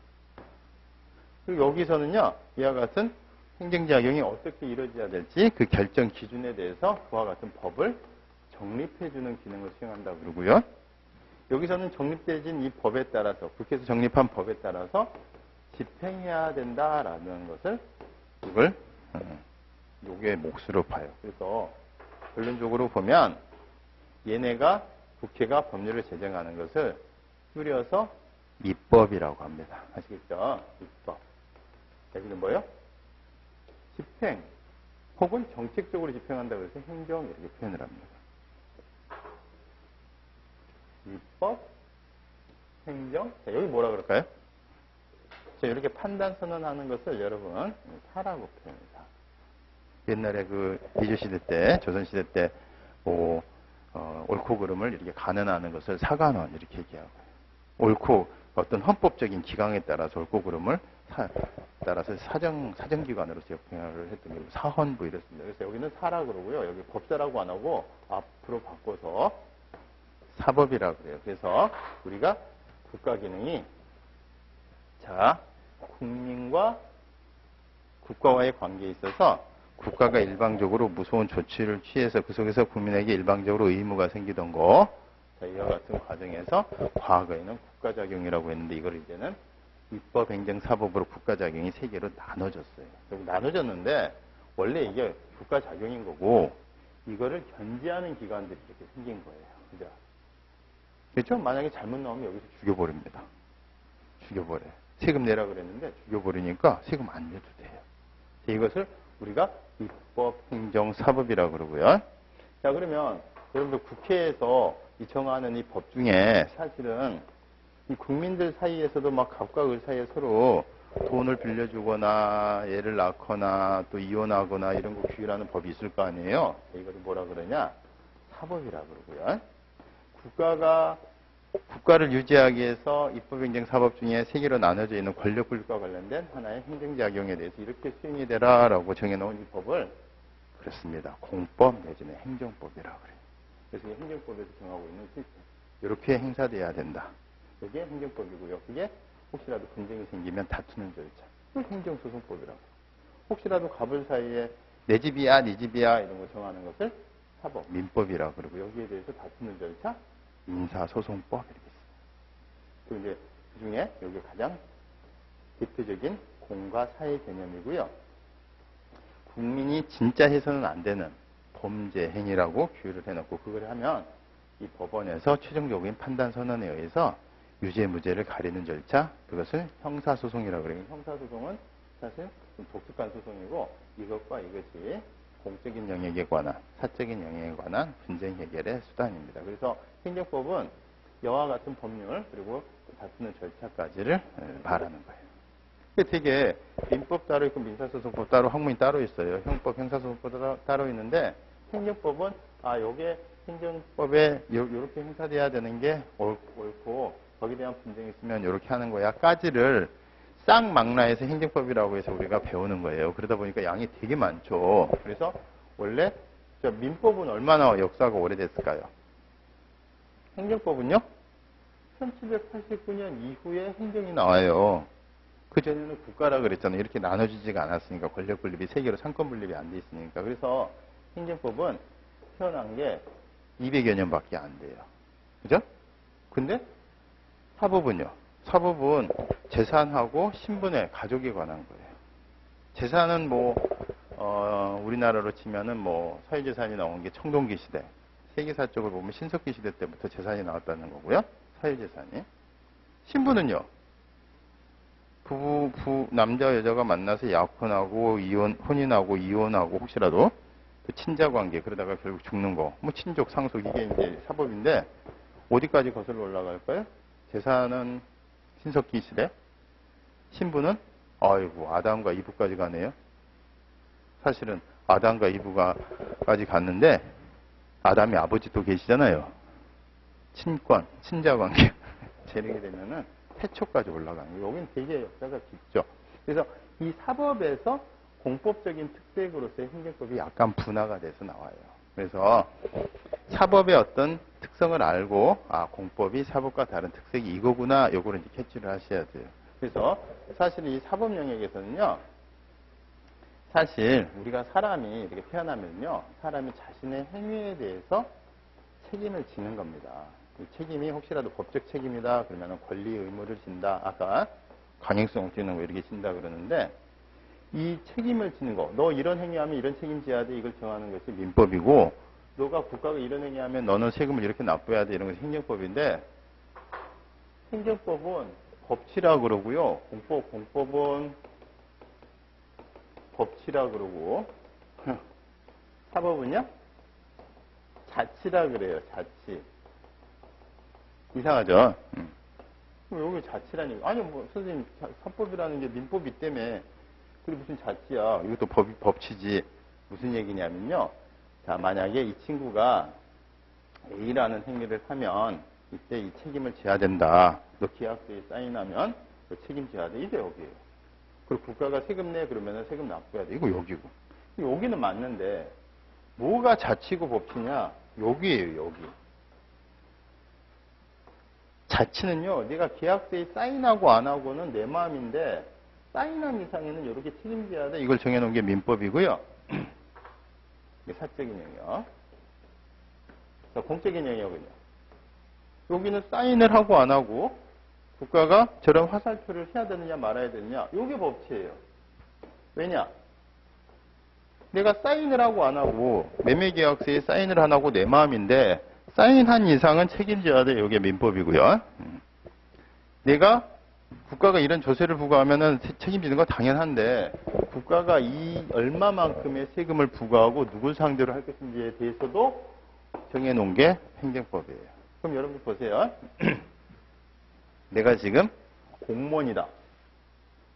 그리고 여기서는요, 이와 같은 행정작용이 어떻게 이루어져야 될지 그 결정 기준에 대해서 그와 같은 법을 정립해주는 기능을 수행한다고 그러고요. 여기서는 정립되어진 이 법에 따라서, 국회에서 정립한 법에 따라서 집행해야 된다라는 것을 이걸 요게 몫으로 봐요. 그래서 결론적으로 보면 얘네가 국회가 법률을 제정하는 것을 줄여서 입법이라고 합니다. 아시겠죠? 입법. 여기는 뭐예요? 집행 혹은 정책적으로 집행한다고 해서 행정 이렇게 표현을 합니다. 입법, 행정. 자, 여기 뭐라 그럴까요? 그렇죠. 이렇게 판단 선언하는 것을 여러분 사라고 표현합니다. 옛날에 그 미주시대 때, 조선시대 때 뭐 옳고 그름을 이렇게 간언하는 것을 사간언 이렇게 얘기하고, 옳고 어떤 헌법적인 기강에 따라서 옳고 그름을 따라서 사정기관으로서 역행을 했던 게 사헌부 이랬습니다. 그래서 여기는 사라 그러고요. 여기 법사라고 안 하고 앞으로 바꿔서 사법이라 그래요. 그래서 우리가 국가 기능이, 자, 국민과 국가와의 관계에 있어서 국가가 일방적으로 무서운 조치를 취해서 그 속에서 국민에게 일방적으로 의무가 생기던 거, 자, 이와 같은 과정에서 과거에는 국가작용이라고 했는데 이걸 이제는 입법, 행정, 사법으로 국가작용이 세 개로 나눠졌어요. 나눠졌는데 원래 이게 국가작용인 거고 이거를 견제하는 기관들이 이렇게 생긴 거예요. 그죠? 그렇죠? 만약에 잘못 나오면 여기서 죽여버립니다. 죽여버려요. 세금 내라 그랬는데 죽여버리니까 세금 안 내도 돼요. 이것을 우리가 입법, 행정, 사법이라고 그러고요. 자, 그러면 여러분들 국회에서 정하는 이 법 중에 사실은 이 국민들 사이에서도 막 갑과 을 사이에 서로 돈을 빌려주거나 애를 낳거나 또 이혼하거나 이런 거 규율하는 법이 있을 거 아니에요. 이거를 뭐라 그러냐? 사법이라 그러고요. 국가를 유지하기 위해서 입법, 행정, 사법 중에 세 개로 나눠져 있는 권력 분립과 관련된 하나의 행정작용에 대해서 이렇게 수행이 되라라고 정해놓은 이 법을 그렇습니다. 공법 내지는 행정법이라고 그래요. 그래서 이 행정법에서 정하고 있는 시스템, 이렇게 행사돼야 된다. 이게 행정법이고요. 그게 혹시라도 분쟁이 생기면 다투는 절차, 행정소송법이라고. 혹시라도 갑을 사이에 내 집이야, 네 집이야 이런 거 정하는 것을 사법, 민법이라고 그러고, 여기에 대해서 다투는 절차, 민사소송법 이렇게 있습니다. 그리고 이제 그 중에 여기 가장 대표적인 공과 사의 개념이고요. 국민이 진짜 해서는 안 되는 범죄 행위라고 규율을 해놓고, 그걸 하면 이 법원에서 최종적인 판단 선언에 의해서 유죄 무죄를 가리는 절차, 그것을 형사소송이라고 그래요. 형사소송은 사실 좀 독특한 소송이고, 이것과 이것이 공적인 영역에 관한, 사적인 영역에 관한 분쟁 해결의 수단입니다. 그래서 행정법은 여와 같은 법률 그리고 다투는 절차까지를 말하는 거예요. 되게 민법 따로 있고 민사소송법 따로, 학문이 따로 있어요. 형법, 형사소송법 따로 있는데, 행정법은 요게 행정법에 이렇게 행사돼야 되는 게 옳고 거기에 대한 분쟁이 있으면 이렇게 하는 거야까지를 쌍망라해서 행정법이라고 해서 우리가 배우는 거예요. 그러다 보니까 양이 되게 많죠. 그래서 원래 민법은 얼마나 역사가 오래됐을까요? 행정법은요? 1789년 이후에 행정이 나와요. 그전에는 국가라 그랬잖아요. 이렇게 나눠지지가 않았으니까, 권력 분립이 세 개로 상권 분립이 안 돼 있으니까. 그래서 행정법은 태어난 게 200여 년밖에 안 돼요. 그죠? 근데 사법은요? 사법은 재산하고 신분의 가족에 관한 거예요. 재산은 우리나라로 치면은 사유재산이 나온 게 청동기 시대. 세계사 쪽을 보면 신석기 시대 때부터 재산이 나왔다는 거고요. 사유재산이. 신분은요? 남자 여자가 만나서 약혼하고 혼인하고 이혼하고 혹시라도 또 친자관계, 그러다가 결국 죽는 거, 친족, 상속, 이게 이제 사법인데, 어디까지 거슬러 올라갈까요? 재산은 신석기 시대, 신분은 아담과 이브까지 가네요. 사실은 아담과 이브까지 갔는데 아담의 아버지도 계시잖아요. 친권, 친자관계 재력이 되면은 태초까지 올라가는 거예요. 여기는 되게 역사가 깊죠. 그래서 이 사법에서 공법적인 특색으로서의 행정법이 약간 분화가 돼서 나와요. 그래서 사법의 어떤 특성을 알고, 공법이 사법과 다른 특색이 이거구나, 요거를 이제 캐치를 하셔야 돼요. 그래서 사실 이 사법 영역에서는요, 사실 우리가 사람이 이렇게 태어나면요, 사람이 자신의 행위에 대해서 책임을 지는 겁니다. 이 책임이 혹시라도 법적 책임이다 그러면 권리 의무를 진다. 아까 강행성 없지는 거 이렇게 진다 그러는데, 이 책임을 지는 거, 너 이런 행위하면 이런 책임져야 돼, 이걸 정하는 것이 민법이고, 너가 국가가 이런 행위하면 너는 세금을 이렇게 납부해야 돼, 이런 것이 행정법인데, 행정법은 법치라 그러고요, 공법은 법치라 그러고, 사법은요 자치라 그래요. 자치. 이상하죠? 그럼 여기 자치라니. 아니, 뭐, 선생님, 사법이라는 게 민법이 때문에. 그게 무슨 자치야. 이것도 법치지. 무슨 얘기냐면요. 자, 만약에 이 친구가 A라는 행위를 하면 이때 이 책임을 져야 된다. 너 계약서에 사인하면 너 책임져야 돼. 이게 여기예요. 그리고 국가가 세금 내 그러면 세금 납부해야 돼. 이거 여기고. 여기는 맞는데 뭐가 자치고 법치냐? 여기예요. 여기. 자치는요. 내가 계약서에 사인하고 안 하고는 내 마음인데 사인한 이상에는 이렇게 책임져야 돼. 이걸 정해놓은 게 민법이고요. 이게 사적인 영역. 자, 공적인 영역은요. 여기는 사인을 하고 안 하고 국가가 저런 화살표를 해야 되느냐 말아야 되느냐. 이게 법치예요. 왜냐? 내가 사인을 하고 안 하고 매매계약서에 사인을 안 하고 내 마음인데 사인한 이상은 책임져야 돼. 이게 민법이고요. 내가 국가가 이런 조세를 부과하면은 책임지는 건 당연한데 국가가 이 얼마만큼의 세금을 부과하고 누굴 상대로 할 것인지에 대해서도 정해놓은 게 행정법이에요. 그럼 여러분 보세요. 내가 지금 공무원이다.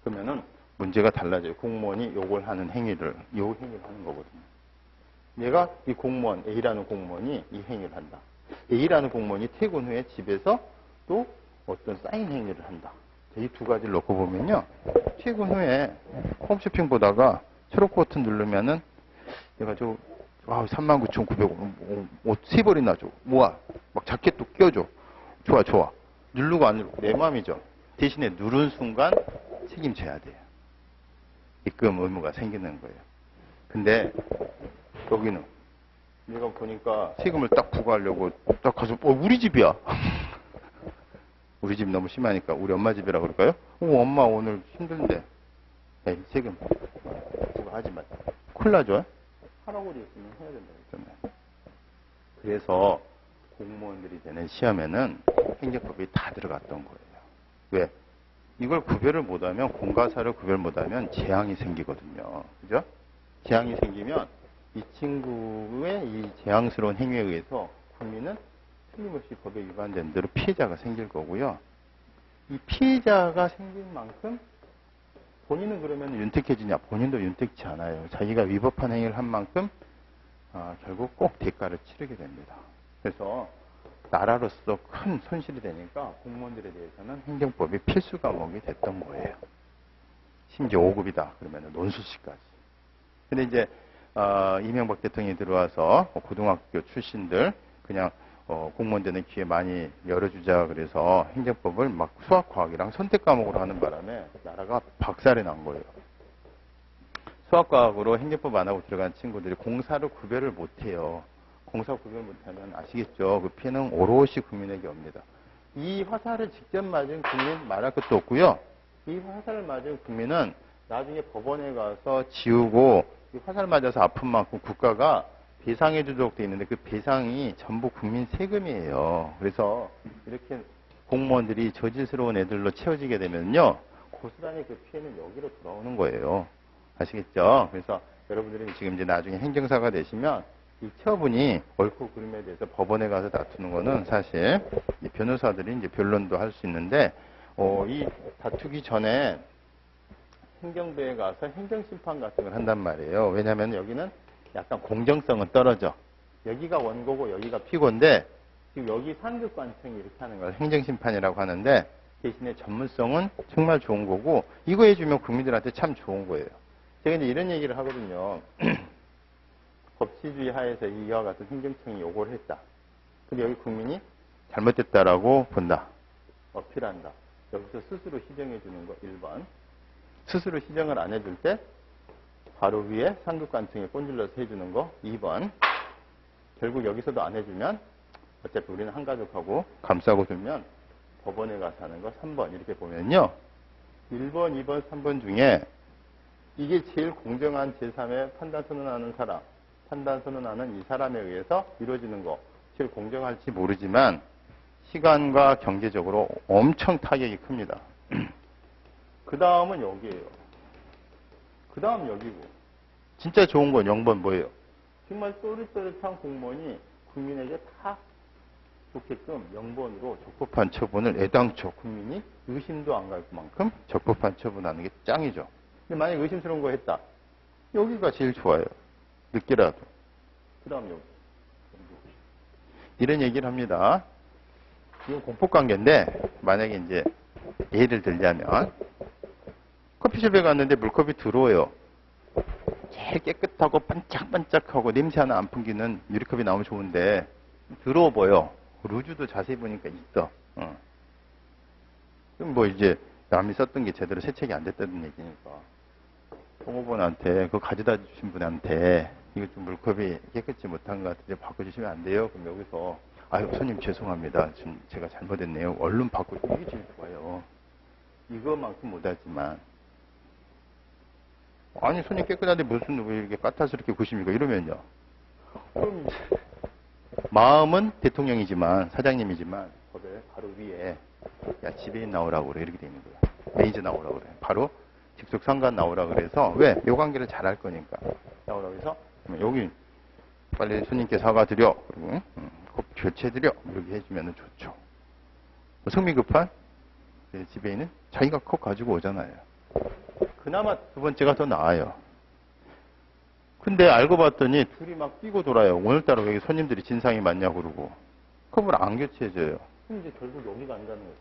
그러면은 문제가 달라져요. 공무원이 요걸 하는 행위를, 요 행위를 하는 거거든요. 내가 이 공무원, A라는 공무원이 이 행위를 한다. A라는 공무원이 퇴근 후에 집에서 또 어떤 사인 행위를 한다. 이 두 가지를 놓고 보면요. 퇴근 후에 홈쇼핑 보다가 초록 버튼 누르면은 내가 39,900원 옷 3벌이나 줘. 모아. 막 자켓도 껴줘. 좋아, 좋아. 누르고 안 누르고 내 마음이죠. 대신에 누른 순간 책임져야 돼요. 입금 의무가 생기는 거예요. 근데 여기는 내가 보니까 세금을 딱 부과하려고 딱 가서 우리 집이야. 우리 집 너무 심하니까 우리 엄마 집이라 그럴까요? 엄마 오늘 힘든데. 에이, 세금 부과하지 마. 큰일 나죠? 할아버지 있으면 해야 된다고 했잖아요. 그래서 공무원들이 되는 시험에는 행정법이 다 들어갔던 거예요. 왜? 이걸 구별을 못하면, 공과사를 구별 못하면 재앙이 생기거든요. 그죠? 재앙이 생기면 이 친구의 이 재앙스러운 행위에 의해서 국민은 틀림없이 법에 위반된 대로 피해자가 생길 거고요. 이 피해자가 생긴 만큼 본인은 그러면 윤택해지냐? 본인도 윤택치 않아요. 자기가 위법한 행위를 한 만큼 결국 꼭 대가를 치르게 됩니다. 그래서 나라로서 큰 손실이 되니까 공무원들에 대해서는 행정법이 필수 과목이 됐던 거예요. 심지어 5급이다. 그러면 논술시까지. 근데 이제 이명박 대통령이 들어와서 고등학교 출신들 그냥 공무원 되는 기회 많이 열어주자 그래서 행정법을 막 수학과학이랑 선택 과목으로 하는 바람에 나라가 박살이 난 거예요. 수학과학으로 행정법 안 하고 들어간 친구들이 공사를 구별을 못해요. 공사 구별 못하면 아시겠죠? 그 피해는 오롯이 국민에게 옵니다. 이 화살을 직접 맞은 국민 말할 것도 없고요. 이 화살을 맞은 국민은 나중에 법원에 가서 지우고 이 화살 맞아서 아픈 만큼 국가가 배상해 주도록 돼 있는데 그 배상이 전부 국민 세금이에요. 그래서 이렇게 공무원들이 저질스러운 애들로 채워지게 되면요. 고스란히 그 피해는 여기로 돌아오는 거예요. 아시겠죠? 그래서 여러분들이 지금 이제 나중에 행정사가 되시면 이 처분이 옳고 그름에 대해서 법원에 가서 다투는 거는 사실 변호사들이 이제 변론도 할 수 있는데 이 다투기 전에 행정부에 가서 행정심판 같은 걸 한단 말이에요. 왜냐하면 여기는 약간 공정성은 떨어져. 여기가 원고고 여기가 피고인데 지금 여기 상급관청이 이렇게 하는 걸 행정심판이라고 하는데 대신에 전문성은 정말 좋은 거고 이거 해주면 국민들한테 참 좋은 거예요. 제가 이제 이런 얘기를 하거든요. 법치주의 하에서 이와 같은 행정청이 요구를 했다. 근데 여기 국민이 잘못됐다라고 본다. 어필한다. 여기서 스스로 시정해 주는 거 1번. 스스로 시정을 안 해줄 때 바로 위에 상급관청에 꼰질러서 해주는 거 2번. 결국 여기서도 안 해주면 어차피 우리는 한 가족하고 감싸고 두면 법원에 가서 하는 거 3번. 이렇게 보면요. 1번, 2번, 3번 중에 이게 제일 공정한 제3의 판단 선언하는 사람, 판단 선언하는 이 사람에 의해서 이루어지는 거 제일 공정할지 모르지만 시간과 경제적으로 엄청 타격이 큽니다. 그 다음은 여기에요. 그 다음 여기고. 진짜 좋은 건 0번 뭐예요? 정말 또릿또릿한 공무원이 국민에게 다 좋게끔 명분으로 적법한 처분을 애당초 국민이 의심도 안 갈 만큼 적법한 처분하는 게 짱이죠. 근데 만약에 의심스러운 거 했다. 여기가 제일 좋아요. 늦게라도. 그 다음 여기. 이런 얘기를 합니다. 이건 공법관계인데 만약에 이제 예를 들자면 커피숍에 갔는데 물컵이 들어오요. 제일 깨끗하고 반짝반짝하고 냄새 하나 안 풍기는 유리컵이 나오면 좋은데 더러워 보여. 루즈도 자세히 보니까 있어. 그럼 뭐 이제 남이 썼던 게 제대로 세척이 안 됐다는 얘기니까 종업원한테 그거 가져다 주신 분한테 이거 좀 물컵이 깨끗이 못한 것 같은데 바꿔주시면 안 돼요? 그럼 여기서 아유 손님 죄송합니다. 지금 제가 잘못했네요. 얼른 바꿔주면 이게 제일 좋아요. 이거만큼 못하지만 아니 손님 깨끗한데 무슨 왜 이렇게 까탈스럽게 구십니까? 이러면요. 그럼 마음은 대통령이지만 사장님이지만 법에 바로 위에 야 지배인 나오라고 그래 이렇게 돼 있는 거야. 매니저 나오라고 그래. 바로 직속 상관 나오라고 그래서 왜? 요 관계를 잘 할 거니까 나오라고 해서 여기 빨리 손님께 사과드려 그리고 꼭 교체드려 이렇게 해주면 좋죠. 성미 급한 지배인은 자기가 컵 가지고 오잖아요. 그나마 두 번째가 더 나아요. 근데 알고 봤더니 둘이 막 뛰고 돌아요. 오늘따라 여기 손님들이 진상이 많냐고 그러고 컵을 안 교체해줘요. 그럼 이제 결국 여기가 안 가는 거예요.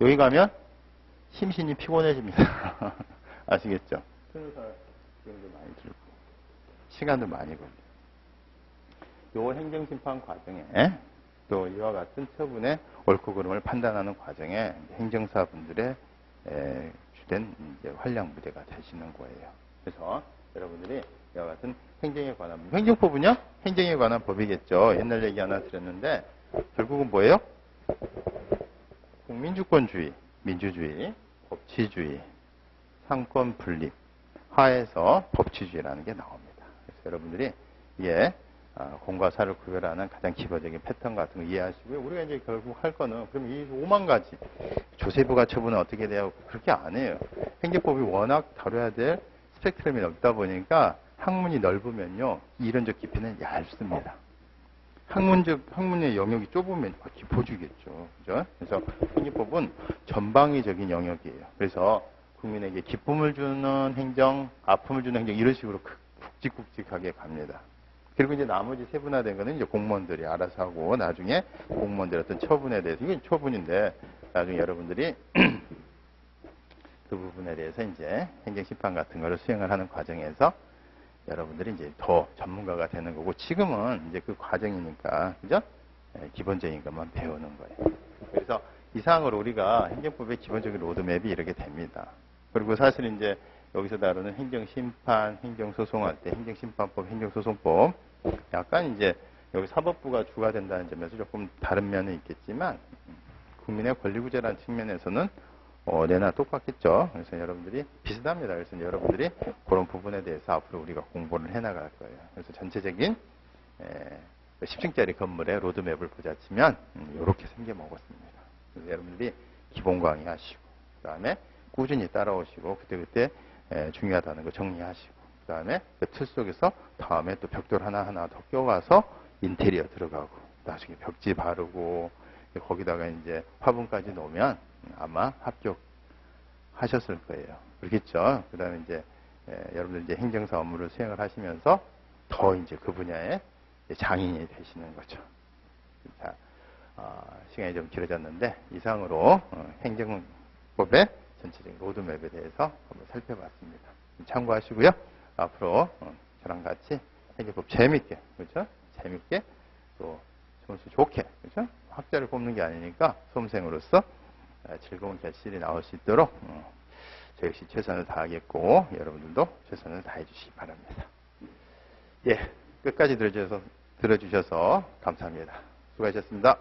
여기 가면 심신이 피곤해집니다. 아시겠죠? 변호사 비용도 많이 들고 시간도 많이 걸려요. 요 행정심판 과정에 또 이와 같은 처분의 옳고 그름을 판단하는 과정에 행정사분들의 주된 이제 활약 무대가 되시는 거예요. 그래서 여러분들이 이와 같은 행정에 관한 행정법은요? 행정에 관한 법이겠죠. 옛날 얘기 하나 드렸는데 결국은 뭐예요? 국민주권주의, 민주주의, 법치주의, 상권 분립 하에서 법치주의라는 게 나옵니다. 그래서 여러분들이 이게 공과 사를 구별하는 가장 기본적인 패턴 같은 거 이해하시고요. 우리가 이제 결국 할 거는 그럼 이 5만 가지 조세부가 처분은 어떻게 돼야 하고 그렇게 안 해요. 행정법이 워낙 다뤄야 될 스펙트럼이 넓다 보니까 학문이 넓으면요 이론적 깊이는 얇습니다. 학문의 영역이 좁으면 기포주겠죠. 그죠? 그래서 행정법은 전방위적인 영역이에요. 그래서 국민에게 기쁨을 주는 행정, 아픔을 주는 행정 이런 식으로 굵직굵직하게 갑니다. 그리고 이제 나머지 세분화된 거는 이제 공무원들이 알아서 하고 나중에 공무원들의 어떤 처분에 대해서 이게 처분인데 나중에 여러분들이 그 부분에 대해서 이제 행정심판 같은 거를 수행을 하는 과정에서 여러분들이 이제 더 전문가가 되는 거고 지금은 이제 그 과정이니까 그죠? 기본적인 것만 배우는 거예요. 그래서 이상으로 우리가 행정법의 기본적인 로드맵이 이렇게 됩니다. 그리고 사실 이제 여기서 다루는 행정심판, 행정소송할 때 행정심판법, 행정소송법 약간 이제 여기 사법부가 주가 된다는 점에서 조금 다른 면은 있겠지만 국민의 권리구제라는 측면에서는 내나 똑같겠죠. 그래서 여러분들이 비슷합니다. 그래서 여러분들이 그런 부분에 대해서 앞으로 우리가 공부를 해나갈 거예요. 그래서 전체적인 10층짜리 건물의 로드맵을 보자치면 이렇게 생겨먹었습니다. 그래서 여러분들이 기본 강의하시고 그 다음에 꾸준히 따라오시고 그때그때 중요하다는 거 정리하시고 그 다음에 그 틀 속에서 다음에 또 벽돌 하나하나 더 껴가서 인테리어 들어가고 나중에 벽지 바르고 거기다가 이제 화분까지 놓으면 아마 합격하셨을 거예요. 그렇겠죠? 그 다음에 이제 여러분들 이제 행정사 업무를 수행을 하시면서 더 이제 그 분야의 장인이 되시는 거죠. 자, 시간이 좀 길어졌는데 이상으로 행정법의 전체적인 로드맵에 대해서 한번 살펴봤습니다. 참고하시고요. 앞으로 저랑 같이 행정법 재밌게, 그렇죠? 재밌게 또 점수 좋게, 그렇죠? 학자를 뽑는 게 아니니까 수험생으로서 즐거운 결실이 나올 수 있도록 저 역시 최선을 다하겠고 여러분들도 최선을 다해 주시기 바랍니다. 예, 끝까지 들어주셔서 감사합니다. 수고하셨습니다.